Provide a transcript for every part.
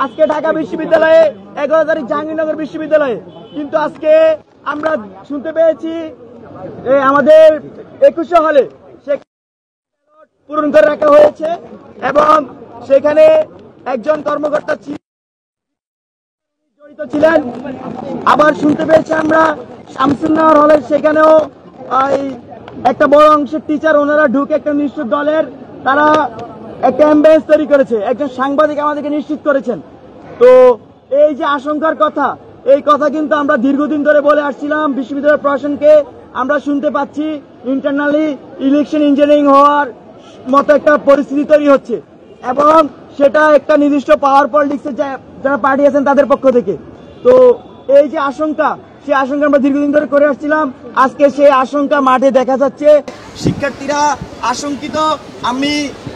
আজকে ঢাকা বিশ্ববিদ্যালয়ে 11 তারিখ জাহাঙ্গীরনগর বিশ্ববিদ্যালয়ে, কিন্তু আজকে আমরা শুনতে পেয়েছি আমাদের 2100 হলে পূরণ করে রাখা হয়েছে এবং সেখানে একজন কর্মকর্তা জড়িত ছিলেন। আবার শুনতে পেয়েছি আমরা শামসুন্নাহর হলে সেখানেও একটা বড় অংশের টিচার ওনারা ঢুকে একটা নিশ্চিত দলের তারা একটা অ্যাম্বিয়েন্স তৈরি করেছে। একজন সাংবাদিক আমাদেরকে নিশ্চিত করেছেন। তো এই যে আশঙ্কার কথা, এই কথা কিন্তু আমরা দীর্ঘদিন ধরে বলে আসছিলাম বিশ্ববিদ্যালয় প্রশাসনকে। আমরা শুনতে পাচ্ছি ইন্টারনালি ইলেকশন ইঞ্জিনিয়ারিং হওয়ার মতো একটা পরিস্থিতি তৈরি হচ্ছে এবং সেটা একটা নির্দিষ্ট পাওয়ার পলিটিক্সের যারা পার্টি আছেন তাদের পক্ষ থেকে। তো এই যে আশঙ্কা, সেই আশঙ্কা আমরা দীর্ঘদিন ধরে করে আসছিলাম। আজকে সেই আশঙ্কা মাঠে দেখা যাচ্ছে। শিক্ষার্থীরা আশঙ্কিত। আমি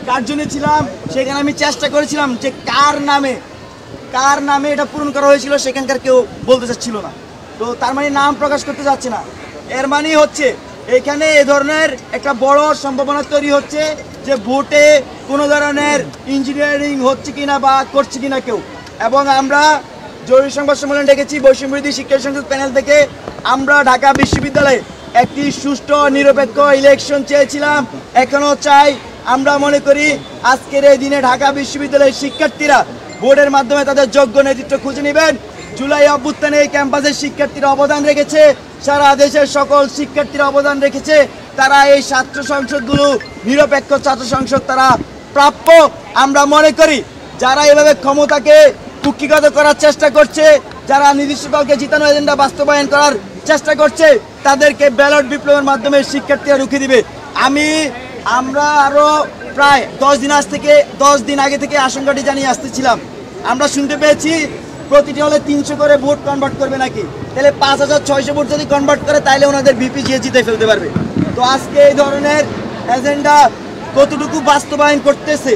কার্জনে ছিলাম, সেখানে আমি চেষ্টা করেছিলাম যে কার নামে এটা পূরণ করা হয়েছিল সেখানকার কেউ বলতে চাচ্ছিল না। তো তার মানে নাম প্রকাশ করতে যাচ্ছে না। এর মানে হচ্ছে এখানে এ ধরনের একটা বড় সম্ভাবনা তৈরি হচ্ছে যে ভোটে কোনো ধরনের ইঞ্জিনিয়ারিং হচ্ছে কিনা বা করছে কিনা কেউ। এবং আমরা জরুরি সংবাদ সম্মেলন ডেকেছি বৈষম্যবিরোধী শিক্ষা সংসদ প্যানেল থেকে। আমরা ঢাকা বিশ্ববিদ্যালয়ে একটি সুষ্ঠু নিরপেক্ষ ইলেকশন চেয়েছিলাম, এখনো চাই। আমরা মনে করি আজকের এই দিনে ঢাকা বিশ্ববিদ্যালয়ের শিক্ষার্থীরা বোর্ডের মাধ্যমে তাদের যোগ্য নেতৃত্ব খুঁজে নেবেন। জুলাই অভ্যুত্থানে এই ক্যাম্পাসের শিক্ষার্থীরা অবদান রেখেছে, সারা দেশের সকল শিক্ষার্থীরা অবদান রেখেছে। তারা এই ছাত্র সংসদগুলো নিরপেক্ষ ছাত্র সংসদ তারা প্রাপ্য। আমরা মনে করি যারা এভাবে ক্ষমতাকে কুক্ষিগত করার চেষ্টা করছে, যারা নির্দিষ্ট দলকে জিতানো এজেন্ডা বাস্তবায়ন করার চেষ্টা করছে, তাদেরকে ব্যালট বিপ্লবের মাধ্যমে শিক্ষার্থীরা রুখে দিবে। আমরা আরো প্রায় 10 দিন আগে থেকে আশঙ্কাটি জানিয়ে আসতেছিলাম। আমরা শুনতে পেয়েছি প্রতিটি হলে 300 করে ভোট কনভার্ট করবে নাকি। তাহলে 5600 ভোট যদি কনভার্ট করে তাহলে ওনাদের ভিপি জিতে ফেলতে পারবে। তো আজকে এই ধরনের এজেন্ডা কতটুকু বাস্তবায়ন করতেছে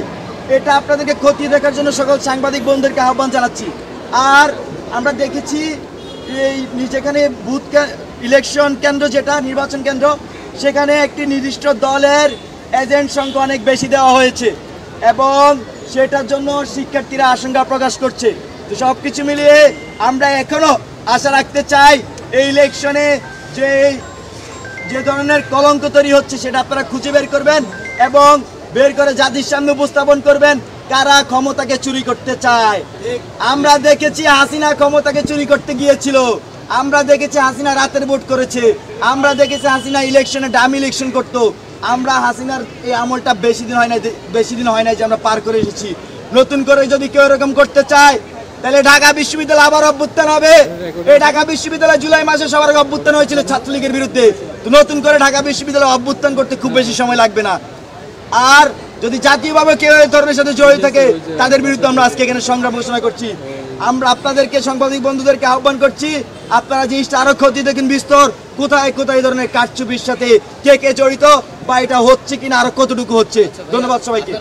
এটা আপনাদেরকে খতিয়ে দেখার জন্য সকল সাংবাদিক বন্ধুদেরকে আহ্বান জানাচ্ছি। আর আমরা দেখেছি এই যেখানে বুথ ইলেকশন কেন্দ্র, যেটা নির্বাচন কেন্দ্র, সেখানে একটি নির্দিষ্ট দলের এজেন্ট সংখ্যা অনেক বেশি দেওয়া হয়েছে এবং সেটার জন্য শিক্ষার্থীরা আশঙ্কা প্রকাশ করছে। তো সবকিছু মিলিয়ে আমরা এখনো আশা রাখতে চাই এই ইলেকশনে যে ধরনের কলঙ্ক তৈরি হচ্ছে সেটা আপনারা খুঁজে বের করবেন এবং বের করে জাতির সামনে উপস্থাপন করবেন কারা ক্ষমতাকে চুরি করতে চায়। আমরা দেখেছি হাসিনা ক্ষমতাকে চুরি করতে গিয়েছিল, আমরা দেখেছি হাসিনা রাতের ভোট করেছে, আমরা দেখেছি হাসিনা ইলেকশনে ডামি ইলেকশন করতো। আমরা হাসিনার এই আমলটা বেশি দিন হয় নাই যে আমরা পার করে এসেছি। নতুন করে যদি কেউ এরকম করতে চায় তাহলে ঢাকা বিশ্ববিদ্যালয় আবার অভ্যুত্থান হবে। এই ঢাকা বিশ্ববিদ্যালয় জুলাই মাসে সবার অভ্যুত্থান হয়েছিল ছাত্রলীগের বিরুদ্ধে। তো নতুন করে ঢাকা বিশ্ববিদ্যালয় অভ্যুত্থান করতে খুব বেশি সময় লাগবে না। আর যদি জাতীয়ভাবে কেউ এই ধরনের সাথে জড়িত থাকে তাদের বিরুদ্ধে আমরা আজকে এখানে সংগ্রাম ঘোষণা করছি। আমরা আপনাদেরকে সাংবাদিক বন্ধুদেরকে আহ্বান করছি, আপনারা জিনিসটা আরো খতিয়ে দেখেন বিস্তর, কোথায় এই ধরনের কারচুপির সাথে কে জড়িত বা এটা হচ্ছে কিনা আরো কতটুকু হচ্ছে। ধন্যবাদ সবাইকে।